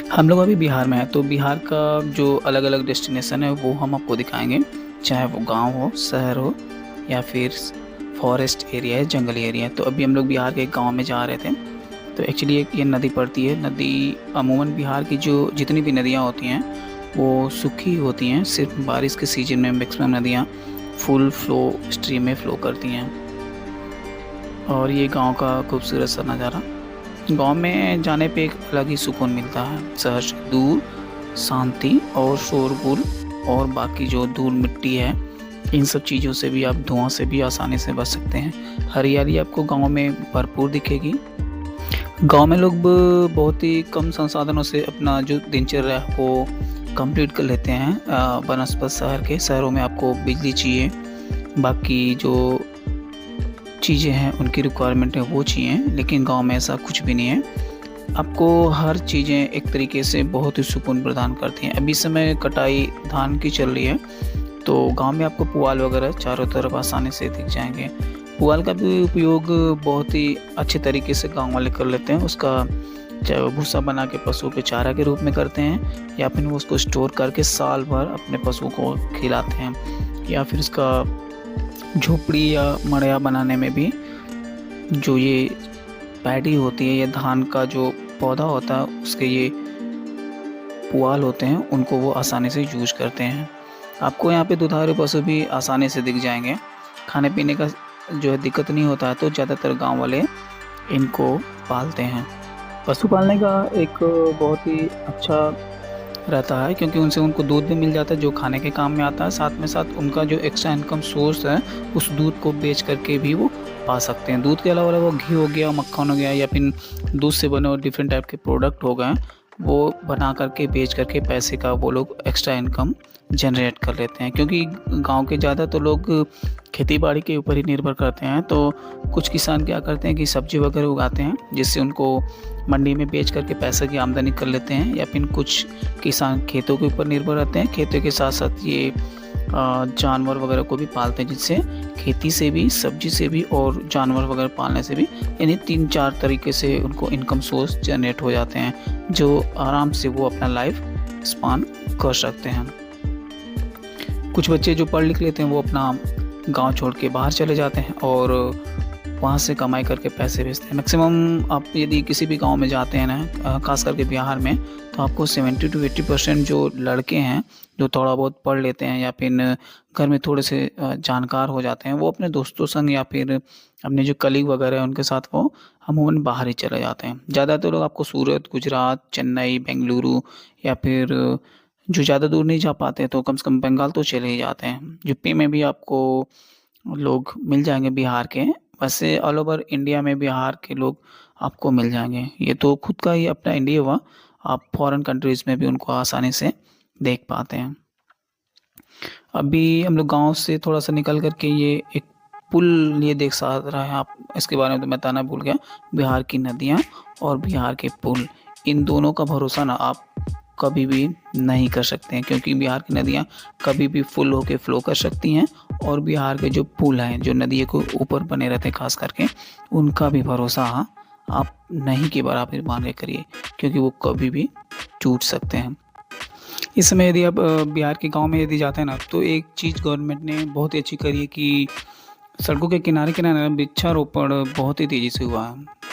हम लोग अभी बिहार में हैं, तो बिहार का जो अलग-अलग डेस्टिनेशन है वो हम आपको दिखाएँगे। चाहे वो गाँव हो, शहर हो या फिर फॉरेस्ट एरिया है, जंगली एरिया है। तो अभी हम लोग बिहार के एक गाँव में जा रहे थे। तो एक्चुअली एक ये नदी पड़ती है। नदी अमूमन बिहार की जो जितनी भी नदियाँ होती हैं वो सूखी होती हैं। सिर्फ़ बारिश के सीज़न में मैक्सिमम नदियाँ फुल फ्लो स्ट्रीम में फ्लो करती हैं। और ये गाँव का खूबसूरत सा नज़ारा। गाँव में जाने पे एक अलग ही सुकून मिलता है। शहर से दूर शांति और शोरगुल और बाकी जो धूल मिट्टी है, इन सब चीज़ों से भी, आप धुआँ से भी आसानी से बच सकते हैं। हरियाली आपको गाँव में भरपूर दिखेगी। गाँव में लोग बहुत ही कम संसाधनों से अपना जो दिनचर्या है वो कंप्लीट कर लेते हैं बनस्पत शहरों में आपको बिजली चाहिए, बाकी जो चीज़ें हैं उनकी रिक्वायरमेंट है वो चाहिए, लेकिन गाँव में ऐसा कुछ भी नहीं है। आपको हर चीज़ें एक तरीके से बहुत ही सुकून प्रदान करती हैं। अभी समय कटाई धान की चल रही है, तो गाँव में आपको पुआल वगैरह चारों तरफ आसानी से दिख जाएँगे। पुआल का भी उपयोग बहुत ही अच्छे तरीके से गाँव वाले कर लेते हैं। उसका चाहे वो भूसा बना के पशुओं के चारा के रूप में करते हैं या फिर वो उसको स्टोर करके साल भर अपने पशुओं को खिलाते हैं, या फिर इसका झोपड़ी या मड़िया बनाने में भी जो ये पैडी होती है या धान का जो पौधा होता है उसके ये पुआल होते हैं, उनको वो आसानी से यूज करते हैं। आपको यहाँ पे दुधारू पशु भी आसानी से दिख जाएंगे। खाने पीने का जो है दिक्कत नहीं होता है, तो ज़्यादातर गांव वाले इनको पालते हैं। पशु पालने का एक बहुत ही अच्छा रहता है, क्योंकि उनसे उनको दूध भी मिल जाता है जो खाने के काम में आता है। साथ में साथ उनका जो एक्स्ट्रा इनकम सोर्स है, उस दूध को बेच करके भी वो पा सकते हैं। दूध के अलावा वो घी हो गया, मक्खन हो गया, या फिर दूध से बने हुए डिफरेंट टाइप के प्रोडक्ट हो गए, वो बना करके बेच करके पैसे का वो लोग एक्स्ट्रा इनकम जनरेट कर लेते हैं। क्योंकि गांव के ज़्यादा तो लोग खेती बाड़ी के ऊपर ही निर्भर करते हैं, तो कुछ किसान क्या करते हैं कि सब्जी वगैरह उगाते हैं, जिससे उनको मंडी में बेच करके पैसे की आमदनी कर लेते हैं। या फिर कुछ किसान खेतों के ऊपर निर्भर रहते हैं, खेतों के साथ साथ ये जानवर वगैरह को भी पालते हैं, जिससे खेती से भी, सब्जी से भी और जानवर वगैरह पालने से भी, यानी 3-4 तरीके से उनको इनकम सोर्स जनरेट हो जाते हैं, जो आराम से वो अपना लाइफ स्पान कर सकते हैं। कुछ बच्चे जो पढ़ लिख लेते हैं वो अपना गांव छोड़ के बाहर चले जाते हैं और वहाँ से कमाई करके पैसे भेजते हैं। मैक्सिमम आप यदि किसी भी गांव में जाते हैं ना, खास करके बिहार में, तो आपको 70 to 80% जो लड़के हैं जो थोड़ा बहुत पढ़ लेते हैं या फिर घर में थोड़े से जानकार हो जाते हैं, वो अपने दोस्तों संग या फिर अपने जो कलीग वगैरह हैं उनके साथ वो अमूमन बाहर ही चले जाते हैं। ज़्यादातर लोग आपको सूरत, गुजरात, चेन्नई, बेंगलुरु या फिर जो ज़्यादा दूर नहीं जा पाते तो कम से कम बंगाल तो चले ही जाते हैं। यूपी में भी आपको लोग मिल जाएँगे बिहार के। वैसे ऑल ओवर इंडिया में बिहार के लोग आपको मिल जाएँगे। ये तो खुद का ही अपना इंडिया हुआ, आप फॉरेन कंट्रीज़ में भी उनको आसानी से देख पाते हैं। अभी हम लोग गाँव से थोड़ा-सा निकल कर के ये एक पुल ये देख सा रहे हैं आप, इसके बारे में तो मैं बताना भूल गया। बिहार की नदियाँ और बिहार के पुल, इन दोनों का भरोसा ना आप कभी भी नहीं कर सकते हैं, क्योंकि बिहार की नदियाँ कभी भी फुल होके फ्लो कर सकती हैं, और बिहार के जो पुल हैं, जो नदियों के ऊपर बने रहते हैं खास करके, उनका भी भरोसा आप नहीं के बराबर मान के करिए, क्योंकि वो कभी भी टूट सकते हैं। इस समय यदि आप बिहार के गाँव में यदि जाते हैं ना, तो एक चीज़ गवर्नमेंट ने बहुत ही अच्छी करी है कि सड़कों के किनारे-किनारे वृक्षारोपण बहुत ही तेज़ी से हुआ है।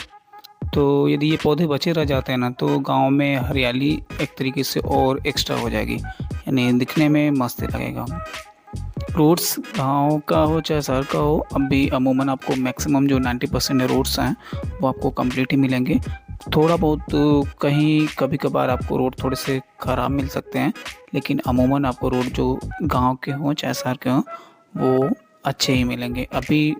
तो यदि ये पौधे बचे रह जाते हैं ना, तो गाँव में हरियाली एक तरीके से और एक्स्ट्रा हो जाएगी, यानी दिखने में मस्त लगेगा। रोड्स गाँव का हो चाहे शहर का हो, अभी अमूमन आपको मैक्सिमम जो 90% रोड्स हैं वो आपको कंप्लीट ही मिलेंगे। थोड़ा बहुत कहीं कभी-कभार आपको रोड थोड़े से ख़राब मिल सकते हैं, लेकिन अमूमन आपको रोड जो गाँव के हों चाहे शहर के हों वो अच्छे ही मिलेंगे। अभी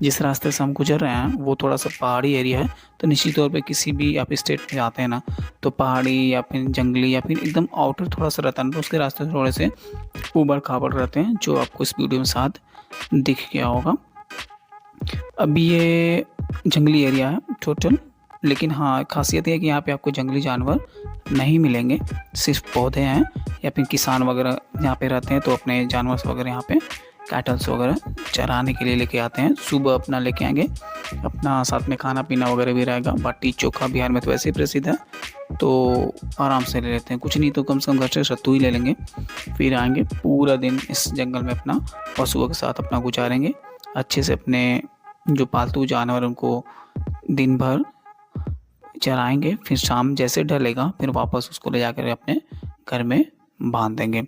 जिस रास्ते से हम गुज़र रहे हैं वो थोड़ा-सा पहाड़ी एरिया है, तो निश्चित तौर पे किसी भी आप स्टेट में जाते हैं ना, तो पहाड़ी या फिर जंगली या फिर एकदम आउटर थोड़ा-सा रहता है ना, तो उसके रास्ते थोड़े से ऊबड़-खाबड़ रहते हैं, जो आपको इस वीडियो में साथ दिख गया होगा। अभी ये जंगली एरिया है टोटल, लेकिन हाँ, ख़ासियत ये है कि यहाँ पे आपको जंगली जानवर नहीं मिलेंगे, सिर्फ़ पौधे हैं, या फिर किसान वगैरह यहाँ पे रहते हैं तो अपने जानवर वगैरह यहाँ पे कैटल्स वगैरह चराने के लिए लेके आते हैं। सुबह अपना लेके आएँगे, अपना साथ में खाना पीना वगैरह भी रहेगा। बाटी चोखा बिहार में तो वैसे ही प्रसिद्ध है, तो आराम से ले लेते हैं। कुछ नहीं तो कम से कम घर से सत्तू ही ले लेंगे। फिर आएँगे, पूरा दिन इस जंगल में अपना पशुओं के साथ अपना गुजारेंगे। अच्छे से अपने जो पालतू जानवर उनको दिन भर चराएँगे, फिर शाम जैसे ढलेगा फिर वापस उसको ले जाकर अपने घर में बांध देंगे।